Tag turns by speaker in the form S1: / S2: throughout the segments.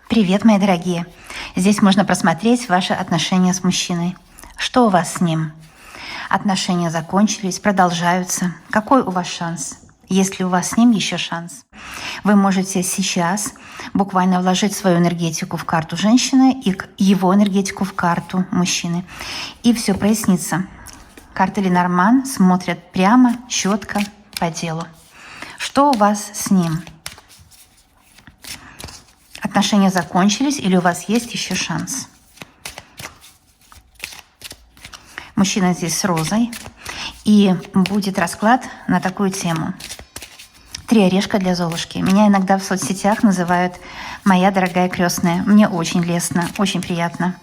S1: Привет, мои дорогие! Здесь можно просмотреть ваши отношения с мужчиной. Что у вас с ним? Отношения закончились, продолжаются. Какой у вас шанс? Есть ли у вас с ним еще шанс? Вы можете сейчас буквально вложить свою энергетику в карту женщины и его энергетику в карту мужчины. И все прояснится. Карты Ленорман смотрят прямо, четко, по делу. Что у вас с ним? Отношения закончились или у вас есть еще шанс? Мужчина здесь с розой. И будет расклад на такую тему. 3 орешка для Золушки. Меня иногда в соцсетях называют «моя дорогая крестная». Мне очень лестно, очень приятно.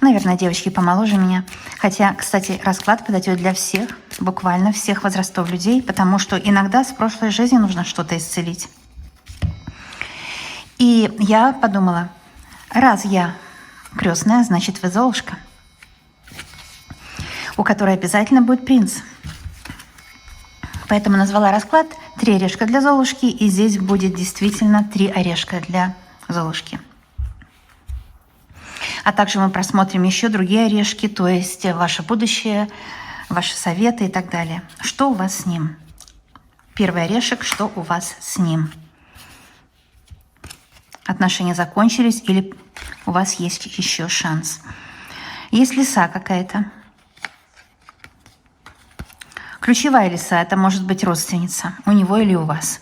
S1: Наверное, девочки помоложе меня. Хотя, кстати, расклад подойдет для всех, буквально всех возрастов людей, потому что иногда с прошлой жизни нужно что-то исцелить. И я подумала, раз я крестная, значит вы Золушка, у которой обязательно будет принц. Поэтому назвала расклад 3 орешка для Золушки, и здесь будет действительно 3 орешка для Золушки. А также мы просмотрим еще другие орешки, то есть ваше будущее, ваши советы и так далее. Что у вас с ним? Первый орешек, что у вас с ним? Отношения закончились или у вас есть еще шанс? Есть лиса какая-то. Ключевая лиса, это может быть родственница, у него или у вас.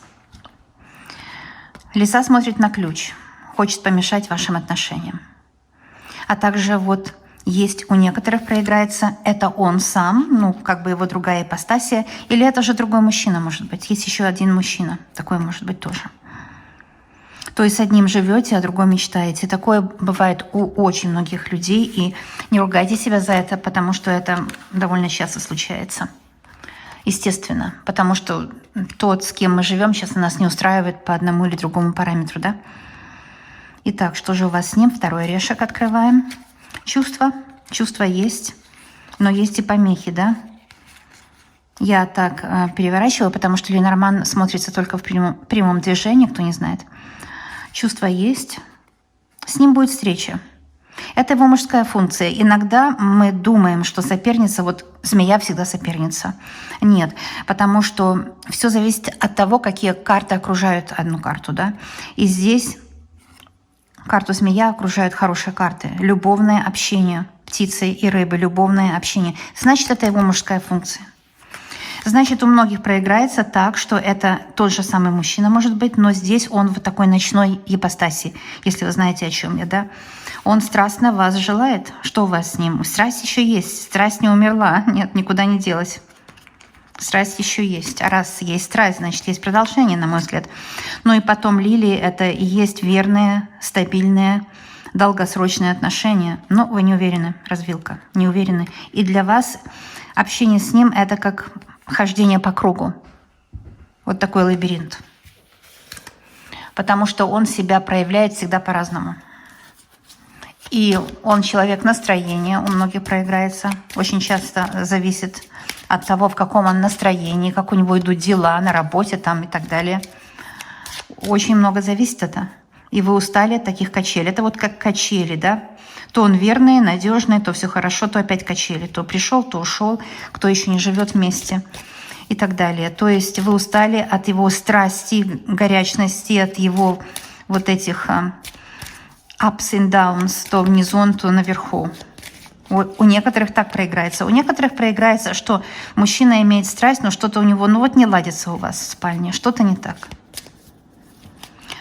S1: Лиса смотрит на ключ, хочет помешать вашим отношениям. А также вот есть у некоторых проиграется, это он сам, ну как бы его другая ипостасия, или это же другой мужчина может быть. Есть еще один мужчина, такой может быть тоже. То есть с одним живете, а другой мечтаете. Такое бывает у очень многих людей, и не ругайте себя за это, потому что это довольно часто случается. Естественно, потому что тот, с кем мы живем, сейчас нас не устраивает по одному или другому параметру, да? Итак, что же у вас с ним? Второй орешек открываем. Чувства. Чувства есть, но есть и помехи, да? Я так переворачиваю, потому что Ленорман смотрится только в прямом движении, кто не знает. Чувства есть. С ним будет встреча. Это его мужская функция. Иногда мы думаем, что соперница, вот змея всегда соперница. Нет, потому что все зависит от того, какие карты окружают одну карту, да. И здесь карту змея окружают хорошие карты. Любовное общение птицы и рыбы, любовное общение. Значит, это его мужская функция. Значит, у многих проиграется так, что это тот же самый мужчина может быть, но здесь он в такой ночной ипостаси, если вы знаете, о чем я, да? Он страстно вас желает. Что у вас с ним? Страсть еще есть. Страсть не умерла. Нет, никуда не делась. Страсть еще есть. А раз есть страсть, значит, есть продолжение, на мой взгляд. Ну и потом лилии – это и есть верные, стабильные, долгосрочные отношения. Но вы не уверены, развилка, не уверены. И для вас общение с ним – это как хождение по кругу. Вот такой лабиринт. Потому что он себя проявляет всегда по-разному. И он человек настроения, у многих проиграется. Очень часто зависит от того, в каком он настроении, как у него идут дела на работе там и так далее. Очень много зависит это. И вы устали от таких качелей. Это вот как качели, да? То он верный, надежный, то все хорошо, то опять качели. То пришел, то ушел, кто еще не живет вместе и так далее. То есть вы устали от его страсти, горячности, от его вот этих ups and downs, то внизу, то наверху. У некоторых так проиграется. У некоторых проиграется, что мужчина имеет страсть, но что-то у него, ну вот не ладится у вас в спальне, что-то не так.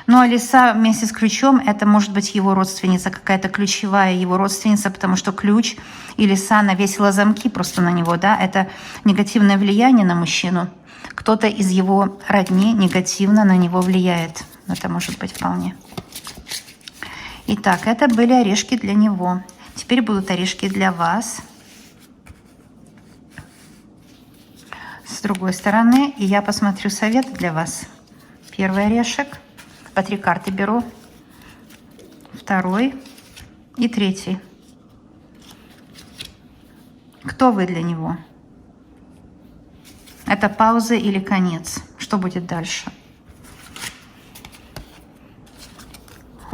S1: Ну а лиса вместе с ключом, это может быть его родственница, какая-то ключевая его родственница, потому что ключ и лиса навесила замки просто на него, да, это негативное влияние на мужчину. Кто-то из его родни негативно на него влияет. Это может быть вполне. Итак, это были орешки для него. Теперь будут орешки для вас. С другой стороны, и я посмотрю совет для вас. Первый орешек. По 3 карты беру. Второй и третий. Кто вы для него? Это пауза или конец? Что будет дальше?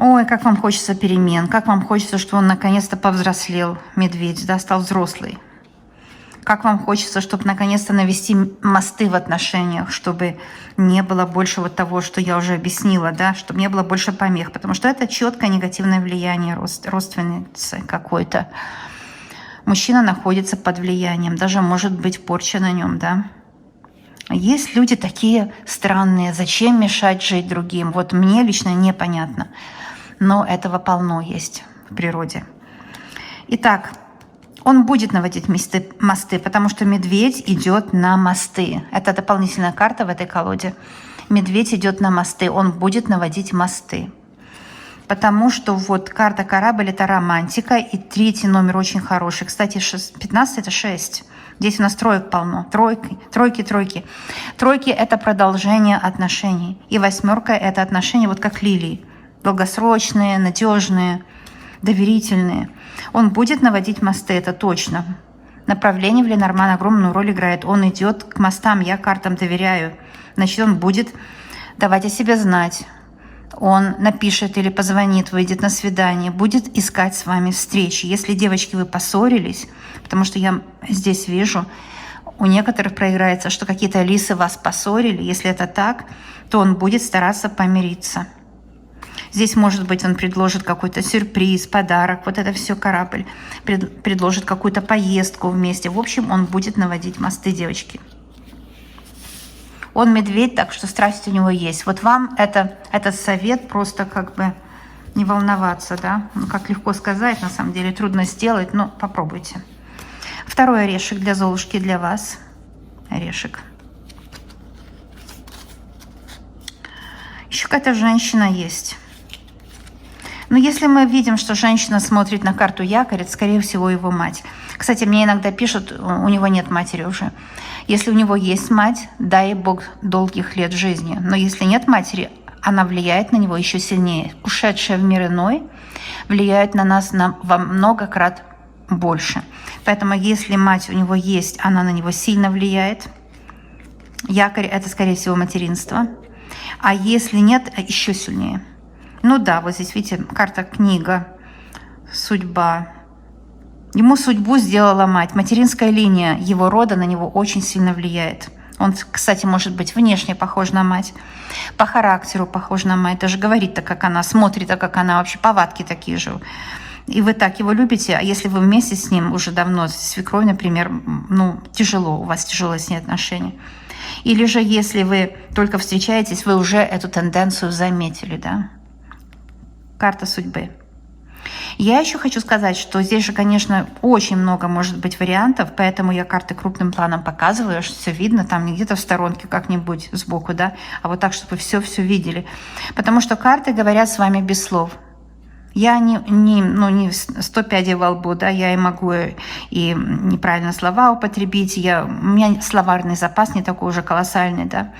S1: Ой, как вам хочется перемен, как вам хочется, чтобы он наконец-то повзрослел, медведь, да, стал взрослый. Как вам хочется, чтобы наконец-то навести мосты в отношениях, чтобы не было больше вот того, что я уже объяснила, да, чтобы не было больше помех, потому что это четкое негативное влияние родственницы какой-то. Мужчина находится под влиянием, даже может быть порча на нем, да. Есть люди такие странные, зачем мешать жить другим? Вот мне лично непонятно, но этого полно есть в природе. Итак, он будет наводить мосты, потому что медведь идет на мосты. Это дополнительная карта в этой колоде. Медведь идет на мосты, он будет наводить мосты. Потому что вот карта корабль – это романтика, и третий номер очень хороший. Кстати, 15 – это 6. Здесь у нас троек полно. Тройки. Тройки – это продолжение отношений. И 8 – это отношения вот как лилии. Долгосрочные, надежные, доверительные. Он будет наводить мосты, это точно. Направление в Ленорман огромную роль играет. Он идет к мостам, я картам доверяю. Значит, он будет давать о себе знать. Он напишет или позвонит, выйдет на свидание, будет искать с вами встречи. Если, девочки, вы поссорились, потому что я здесь вижу, у некоторых проиграется, что какие-то лисы вас поссорили. Если это так, то он будет стараться помириться. Здесь, может быть, он предложит какой-то сюрприз, подарок, вот это все корабль, предложит какую-то поездку вместе. В общем, он будет наводить мосты, девочки. Он медведь, так что страсть у него есть. Вот вам этот совет просто как бы не волноваться, да? Ну, как легко сказать, на самом деле трудно сделать, но попробуйте. Второй орешек для Золушки, для вас. Орешек. Еще какая-то женщина есть. Но если мы видим, что женщина смотрит на карту якорь, это, скорее всего, его мать. Кстати, мне иногда пишут, у него нет матери уже. Если у него есть мать, дай Бог долгих лет жизни. Но если нет матери, она влияет на него еще сильнее. Ушедшая в мир иной влияет на нас во много крат больше. Поэтому если мать у него есть, она на него сильно влияет. Якорь – это, скорее всего, материнство. А если нет, еще сильнее. Ну да, вот здесь, видите, карта книга, судьба. Ему судьбу сделала мать. Материнская линия его рода на него очень сильно влияет. Он, кстати, может быть внешне похож на мать, по характеру похож на мать, даже говорит так, как она, смотрит так, как она, вообще повадки такие же. И вы так его любите, а если вы вместе с ним уже давно, с свекровью, например, ну, тяжело, у вас тяжелые с ней отношения. Или же, если вы только встречаетесь, вы уже эту тенденцию заметили, да? Карта судьбы. Я еще хочу сказать, что здесь же, конечно, очень много может быть вариантов, поэтому я карты крупным планом показываю, что все видно, там не где-то в сторонке как-нибудь сбоку, да, а вот так, чтобы вы все видели. Потому что карты говорят с вами без слов. Я не 100 пядей во лбу, да, я и могу и неправильно слова употребить, у меня словарный запас не такой уже колоссальный, да.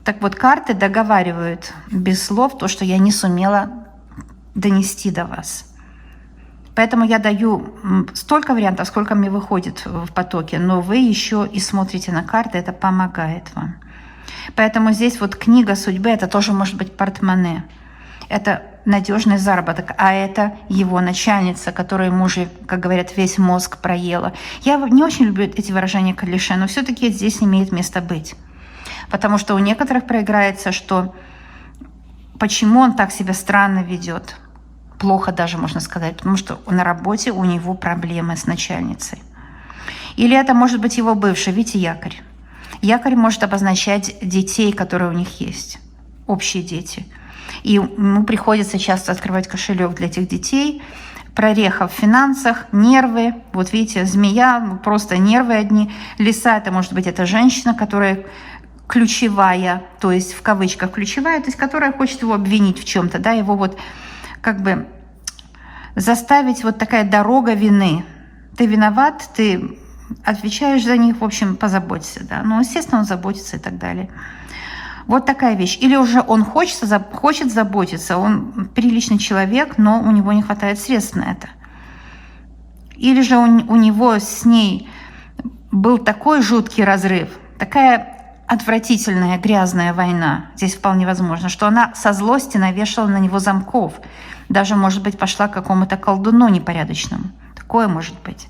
S1: Так вот, карты договаривают без слов то, что я не сумела донести до вас. Поэтому я даю столько вариантов, сколько мне выходит в потоке, но вы еще и смотрите на карты, это помогает вам. Поэтому здесь вот книга судьбы, это тоже может быть портмоне. Это надежный заработок, а это его начальница, которая ему уже, как говорят, весь мозг проела. Я не очень люблю эти выражения клише, но все-таки здесь имеет место быть. Потому что у некоторых проиграется, что почему он так себя странно ведет. Плохо даже, можно сказать, потому что на работе у него проблемы с начальницей. Или это может быть его бывший, видите, якорь. Якорь может обозначать детей, которые у них есть, общие дети. И ему приходится часто открывать кошелек для этих детей, прореха в финансах, нервы. Вот видите, змея, просто нервы одни. Лиса, это может быть эта женщина, которая ключевая, то есть в кавычках ключевая, то есть которая хочет его обвинить в чем-то, да, его вот как бы заставить вот такая дорога вины. Ты виноват, ты отвечаешь за них, в общем, позаботься, да. Ну, естественно, он заботится и так далее. Вот такая вещь. Или уже он хочет заботиться, он приличный человек, но у него не хватает средств на это. Или же у него с ней был такой жуткий разрыв, такая отвратительная, грязная война. Здесь вполне возможно, что она со злости навешала на него замков. Даже, может быть, пошла к какому-то колдуну непорядочному. Такое может быть.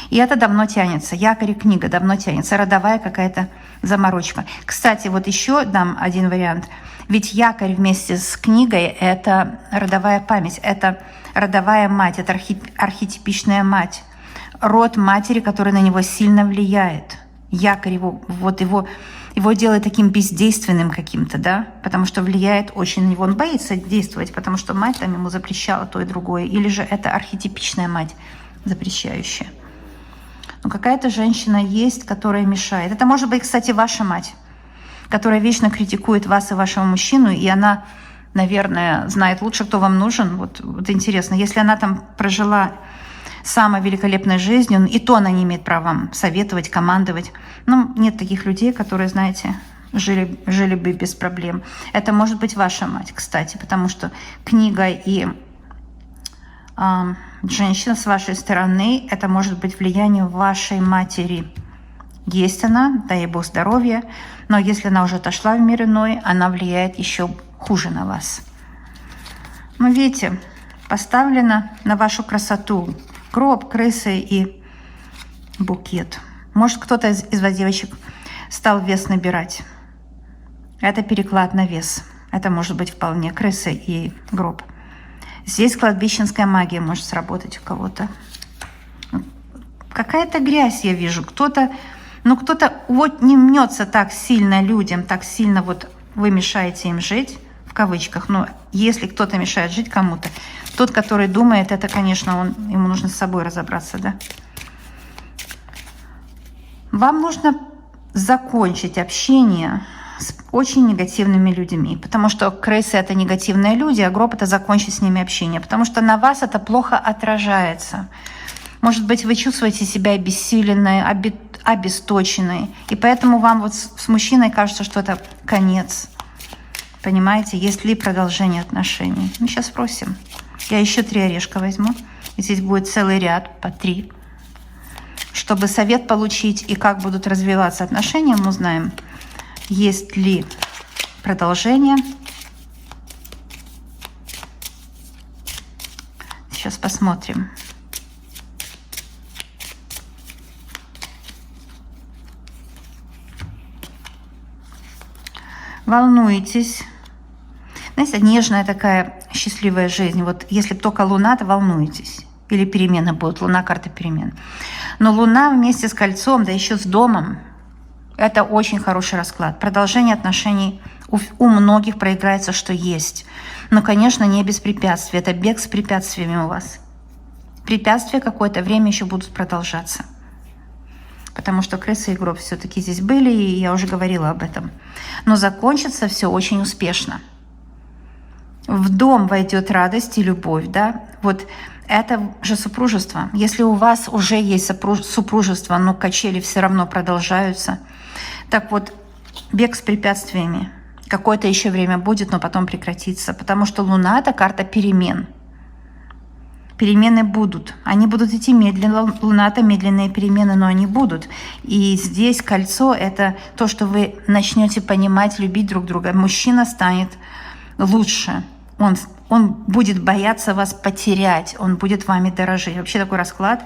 S1: И это давно тянется. Якорь и книга давно тянется. Родовая какая-то заморочка. Кстати, вот еще дам один вариант. Ведь якорь вместе с книгой – это родовая память, это родовая мать, это архетипичная мать. Род матери, который на него сильно влияет. Якорь его делает таким бездейственным каким-то, да, потому что влияет очень на него. Он боится действовать, потому что мать там ему запрещала то и другое. Или же это архетипичная мать, запрещающая. Но какая-то женщина есть, которая мешает. Это может быть, кстати, ваша мать, которая вечно критикует вас и вашего мужчину, и она, наверное, знает лучше, кто вам нужен. Вот интересно, если она там прожила самой великолепной жизнью, и то она не имеет права вам советовать, командовать. Ну, нет таких людей, которые, знаете, жили бы без проблем. Это может быть ваша мать, кстати, потому что книга и женщина с вашей стороны, это может быть влияние вашей матери. Есть она, дай ей Бог здоровья, но если она уже отошла в мир иной, она влияет еще хуже на вас. Ну, видите, поставлено на вашу красоту гроб, крысы и букет. Может, кто-то из вас, девочек, стал вес набирать. Это переклад на вес. Это может быть вполне крысы и гроб. Здесь кладбищенская магия может сработать у кого-то. Какая-то грязь я вижу. Кто-то вот не мнется так сильно людям, так сильно вот вы мешаете им жить, в кавычках. Но если кто-то мешает жить кому-то, тот, который думает, это, конечно, ему нужно с собой разобраться, да. Вам нужно закончить общение с очень негативными людьми, потому что крысы – это негативные люди, а гроб – это закончить с ними общение, потому что на вас это плохо отражается. Может быть, вы чувствуете себя обессиленной, обесточенной, и поэтому вам вот с мужчиной кажется, что это конец. Понимаете, есть ли продолжение отношений? Ну, сейчас спросим. Я еще 3 орешка возьму. И здесь будет целый ряд, по 3. Чтобы совет получить и как будут развиваться отношения, мы узнаем, есть ли продолжение. Сейчас посмотрим. Волнуетесь. Знаете, нежная такая счастливая жизнь. Вот если только Луна, то волнуетесь. Или перемены будут. Луна – карта перемен. Но Луна вместе с кольцом, да еще с домом, это очень хороший расклад. Продолжение отношений у многих проиграется, что есть. Но, конечно, не без препятствий. Это бег с препятствиями у вас. Препятствия какое-то время еще будут продолжаться. Потому что крысы и гроб все-таки здесь были, и я уже говорила об этом. Но закончится все очень успешно. В дом войдет радость и любовь, да? Вот это же супружество. Если у вас уже есть супружество, но качели все равно продолжаются, так вот, бег с препятствиями какое-то еще время будет, но потом прекратится, потому что Луна – это карта перемен. Перемены будут. Они будут идти медленно. Луна – это медленные перемены, но они будут. И здесь кольцо – это то, что вы начнете понимать, любить друг друга. Мужчина станет лучше. Он будет бояться вас потерять. Он будет вами дорожить. Вообще такой расклад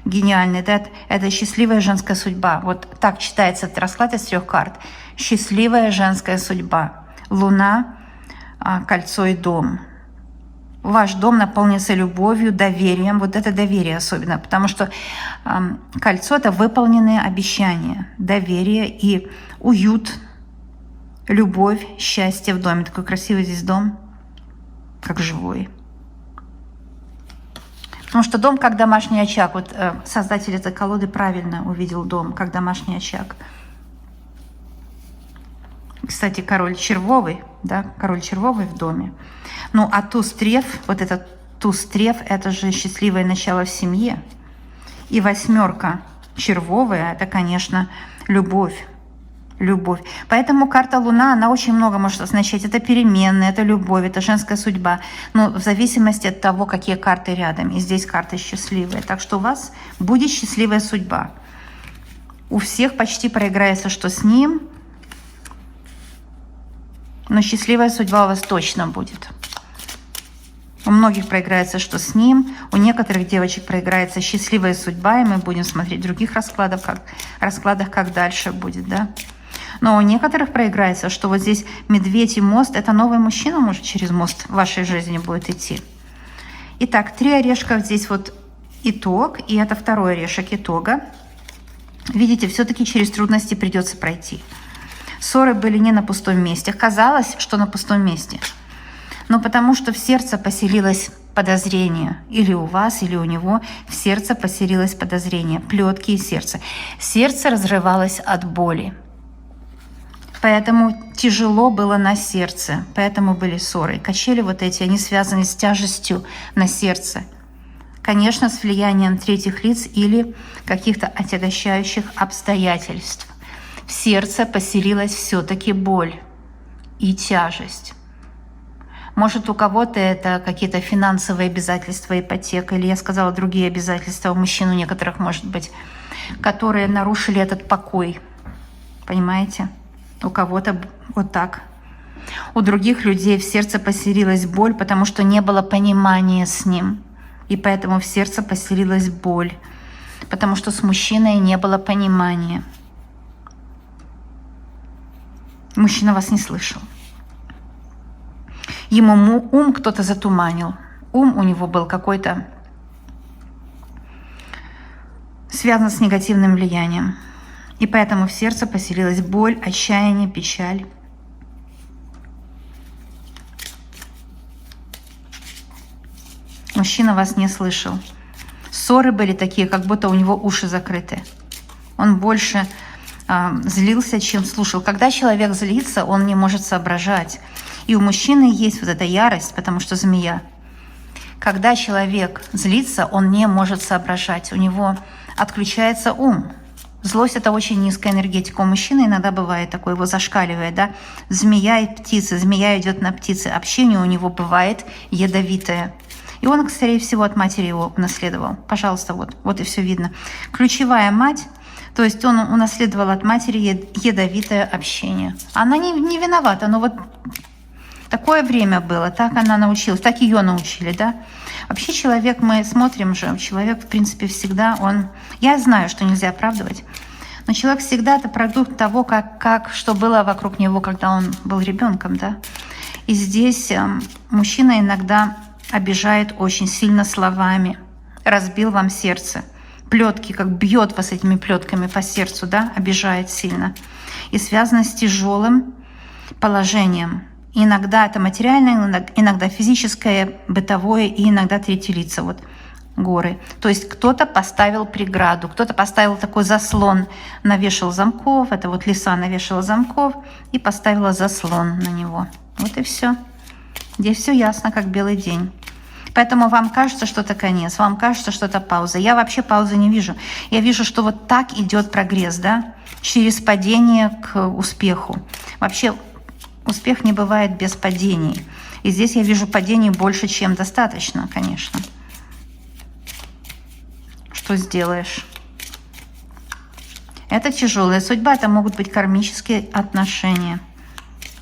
S1: гениальный. Да? Это счастливая женская судьба. Вот так читается этот расклад из 3 карт. Счастливая женская судьба. Луна, кольцо и дом. Ваш дом наполнится любовью, доверием. Вот это доверие особенно, потому что кольцо – это выполненные обещания, доверие и уют, любовь, счастье в доме. Такой красивый здесь дом, как живой. Потому что дом как домашний очаг. Вот создатель этой колоды правильно увидел дом как домашний очаг. Кстати, король червовый, да, король червовый в доме. Ну, а туз-треф, вот этот туз-треф, это же счастливое начало в семье. И 8 червовая, это, конечно, любовь. Любовь. Поэтому карта Луна, она очень много может означать. Это перемены, это любовь, это женская судьба. Но в зависимости от того, какие карты рядом. И здесь карты счастливые. Так что у вас будет счастливая судьба. У всех почти проиграется, что с ним, но счастливая судьба у вас точно будет. У многих проиграется, что с ним, у некоторых девочек проиграется счастливая судьба, и мы будем смотреть в других раскладах, как дальше будет, да. Но у некоторых проиграется, что вот здесь медведь и мост, это новый мужчина, может, через мост в вашей жизни будет идти. Итак, 3 орешка здесь вот итог, и это второй орешек итога. Видите, все-таки через трудности придется пройти. Ссоры были не на пустом месте. Казалось, что на пустом месте. Но потому что в сердце поселилось подозрение. Или у вас, или у него в сердце поселилось подозрение. Плетки из сердца. Сердце разрывалось от боли. Поэтому тяжело было на сердце. Поэтому были ссоры. Качели вот эти, они связаны с тяжестью на сердце. Конечно, с влиянием третьих лиц или каких-то отягощающих обстоятельств. В сердце поселилась все-таки боль и тяжесть. Может, у кого-то это какие-то финансовые обязательства, ипотека, или я сказала другие обязательства, у мужчин у некоторых, может быть, которые нарушили этот покой. Понимаете? У кого-то вот так. У других людей в сердце поселилась боль, потому что не было понимания с ним. И поэтому в сердце поселилась боль, потому что с мужчиной не было понимания. Мужчина вас не слышал. Ему ум кто-то затуманил. Ум у него был какой-то связан с негативным влиянием. И поэтому в сердце поселилась боль, отчаяние, печаль. Мужчина вас не слышал. Ссоры были такие, как будто у него уши закрыты. Он больше злился, чем слушал. Когда человек злится, он не может соображать. И у мужчины есть вот эта ярость, потому что змея. Когда человек злится, он не может соображать. У него отключается ум. Злость – это очень низкая энергетика. У мужчины иногда бывает такое, его зашкаливает, да? Змея и птица, змея идет на птицы. Общение у него бывает ядовитое. И он, скорее всего, от матери его унаследовал. Пожалуйста, вот и все видно. Ключевая мать, то есть он унаследовал от матери ядовитое общение. Она не виновата, но вот такое время было, так она научилась, так ее научили, да. Вообще человек, мы смотрим же, человек, в принципе, всегда он... Я знаю, что нельзя оправдывать, но человек всегда это продукт того, что было вокруг него, когда он был ребенком, да. И здесь мужчина иногда обижает очень сильно словами, разбил вам сердце. Плетки, как бьет вас этими плетками по сердцу, да, обижает сильно. И связано с тяжелым положением. Иногда это материальное, иногда физическое, бытовое и иногда третьи лица, вот горы. То есть кто-то поставил преграду, кто-то поставил такой заслон, навешал замков, это вот лиса навешала замков и поставила заслон на него. Вот и все. Здесь все ясно, как белый день. Поэтому вам кажется, что это конец, вам кажется, что это пауза. Я вообще паузы не вижу. Я вижу, что вот так идет прогресс, да, через падение к успеху. Вообще успех не бывает без падений. И здесь я вижу падений больше, чем достаточно, конечно. Что сделаешь? Это тяжелая судьба, это могут быть кармические отношения.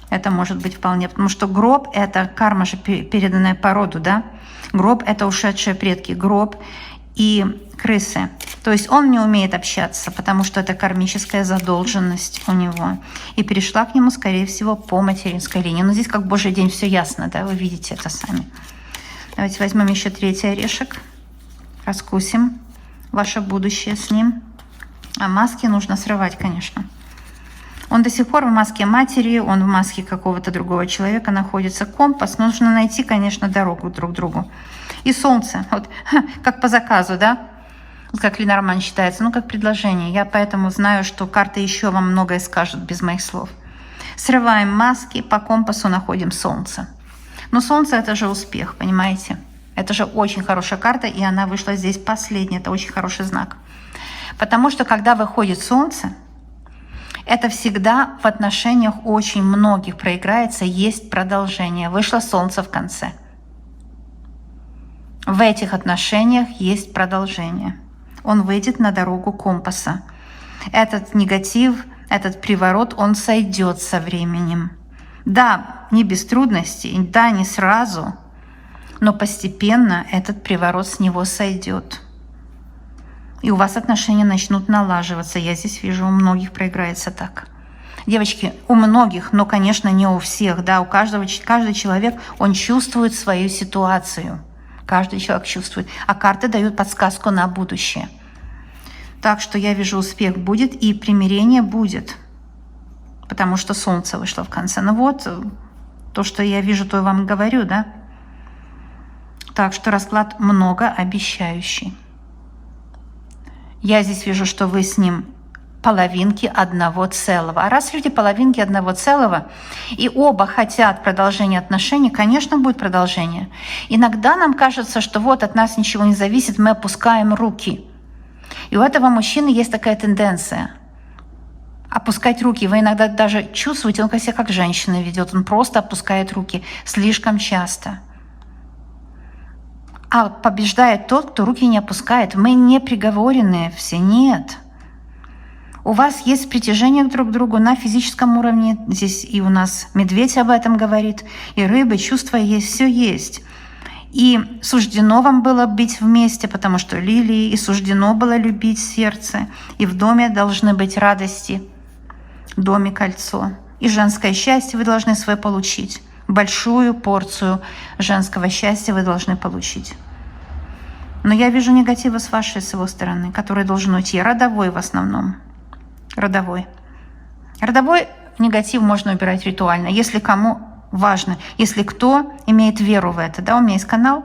S1: Это может быть вполне, потому что гроб – это карма же, переданная по роду, да? Гроб – это ушедшие предки, гроб и крысы. То есть он не умеет общаться, потому что это кармическая задолженность у него. И перешла к нему, скорее всего, по материнской линии. Но здесь как Божий день, все ясно, да? Вы видите это сами. Давайте возьмем еще третий орешек, раскусим ваше будущее с ним. А маски нужно срывать, конечно. Он до сих пор в маске матери, он в маске какого-то другого человека находится. Компас, нужно найти, конечно, дорогу друг к другу. И солнце, вот как по заказу, да? Как Ленорман считается, ну как предложение. Я поэтому знаю, что карты еще вам многое скажут без моих слов. Срываем маски, по компасу находим солнце. Но солнце это же успех, понимаете? Это же очень хорошая карта, и она вышла здесь последняя. Это очень хороший знак. Потому что когда выходит солнце, это всегда в отношениях очень многих проиграется, есть продолжение. Вышло солнце в конце. В этих отношениях есть продолжение. Он выйдет на дорогу компаса. Этот негатив, этот приворот, он сойдет со временем. Да, не без трудностей, да, не сразу, но постепенно этот приворот с него сойдет. И у вас отношения начнут налаживаться. Я здесь вижу, у многих проиграется так. Девочки, у многих, но, конечно, не у всех, да, каждый человек, он чувствует свою ситуацию. Каждый человек чувствует. А карты дают подсказку на будущее. Так что я вижу, успех будет и примирение будет. Потому что солнце вышло в конце. Ну вот, то, что я вижу, то я вам говорю, да. Так что расклад многообещающий. Я здесь вижу, что вы с ним половинки одного целого. А раз люди половинки одного целого, и оба хотят продолжения отношений, конечно, будет продолжение. Иногда нам кажется, что вот от нас ничего не зависит, мы опускаем руки. И у этого мужчины есть такая тенденция опускать руки. Вы иногда даже чувствуете, он себя как женщина ведет, он просто опускает руки слишком часто. А побеждает тот, кто руки не опускает. Мы не приговоренные все, нет. У вас есть притяжение друг к другу на физическом уровне. Здесь и у нас медведь об этом говорит, и рыбы, чувства есть, все есть. И суждено вам было быть вместе, потому что лилии, и суждено было любить сердце. И в доме должны быть радости, в доме кольцо. И женское счастье вы должны свое получить. Большую порцию женского счастья вы должны получить. Но я вижу негатива с его стороны, который должен уйти. Родовой в основном. Родовой. Родовой негатив можно убирать ритуально, если кому важно, если кто имеет веру в это. Да, у меня есть канал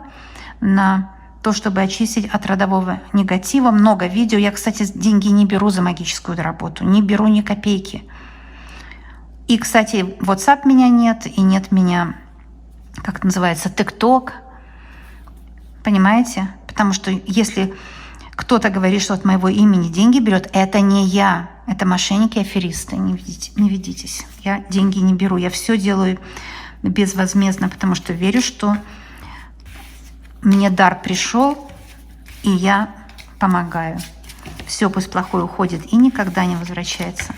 S1: на то, чтобы очистить от родового негатива. Много видео. Я, кстати, деньги не беру за магическую работу, не беру ни копейки. И, кстати, WhatsApp меня нет, и нет меня, как это называется, TikTok. Понимаете? Потому что если кто-то говорит, что от моего имени деньги берет, это не я. Это мошенники, аферисты. Не ведитесь. Я деньги не беру. Я все делаю безвозмездно, потому что верю, что мне дар пришел, и я помогаю. Все пусть плохое уходит и никогда не возвращается.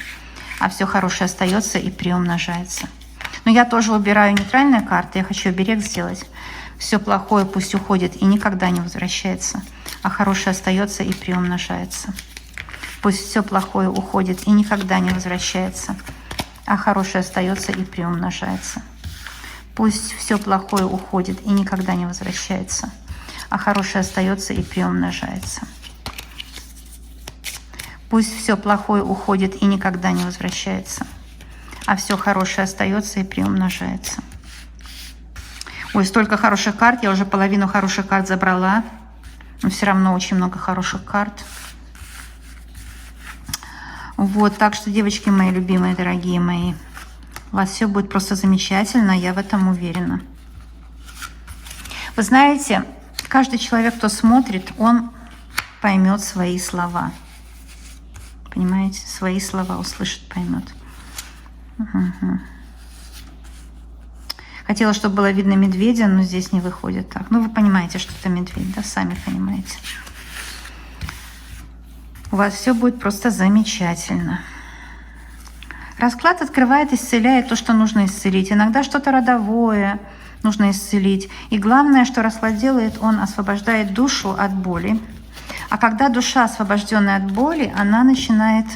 S1: А все хорошее остается и приумножается. Но я тоже убираю нейтральные карты. Я хочу оберег сделать. Все плохое пусть уходит и никогда не возвращается. А хорошее остается и приумножается. Пусть все плохое уходит и никогда не возвращается, а хорошее остается и приумножается. Пусть все плохое уходит и никогда не возвращается, а хорошее остается и приумножается. Пусть все плохое уходит и никогда не возвращается, а все хорошее остается и приумножается. Ой, столько хороших карт, я уже половину хороших карт забрала, но все равно очень много хороших карт. Вот, так что, девочки мои любимые, дорогие мои, у вас все будет просто замечательно, я в этом уверена. Вы знаете, каждый человек, кто смотрит, он поймет свои слова. Понимаете? Свои слова услышит, поймет. Угу. Хотела, чтобы было видно медведя, но здесь не выходит так. Ну, вы понимаете, что это медведь, да? Сами понимаете. У вас все будет просто замечательно. Расклад открывает, исцеляет то, что нужно исцелить. Иногда что-то родовое нужно исцелить. И главное, что расклад делает, он освобождает душу от боли. А когда душа, освобожденная от боли, она начинает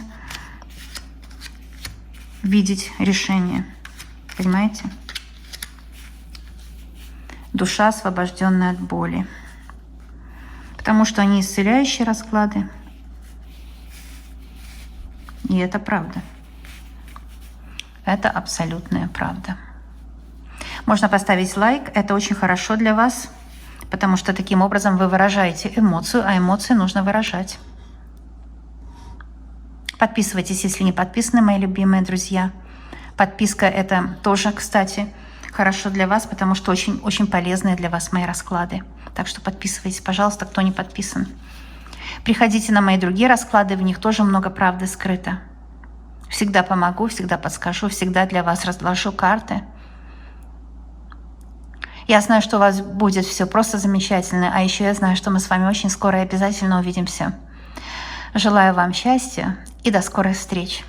S1: видеть решение. Понимаете? Душа, освобожденная от боли. Потому что они исцеляющие расклады. И это правда. Это абсолютная правда. Можно поставить лайк, это очень хорошо для вас, потому что таким образом вы выражаете эмоцию, а эмоции нужно выражать. Подписывайтесь, если не подписаны, мои любимые друзья. Подписка — это тоже, кстати, хорошо для вас, потому что очень полезные для вас мои расклады. Так что подписывайтесь, пожалуйста, кто не подписан. Приходите на мои другие расклады, в них тоже много правды скрыто. Всегда помогу, всегда подскажу, всегда для вас разложу карты. Я знаю, что у вас будет все просто замечательно, а еще я знаю, что мы с вами очень скоро и обязательно увидимся Желаю вам счастья и до скорых встреч.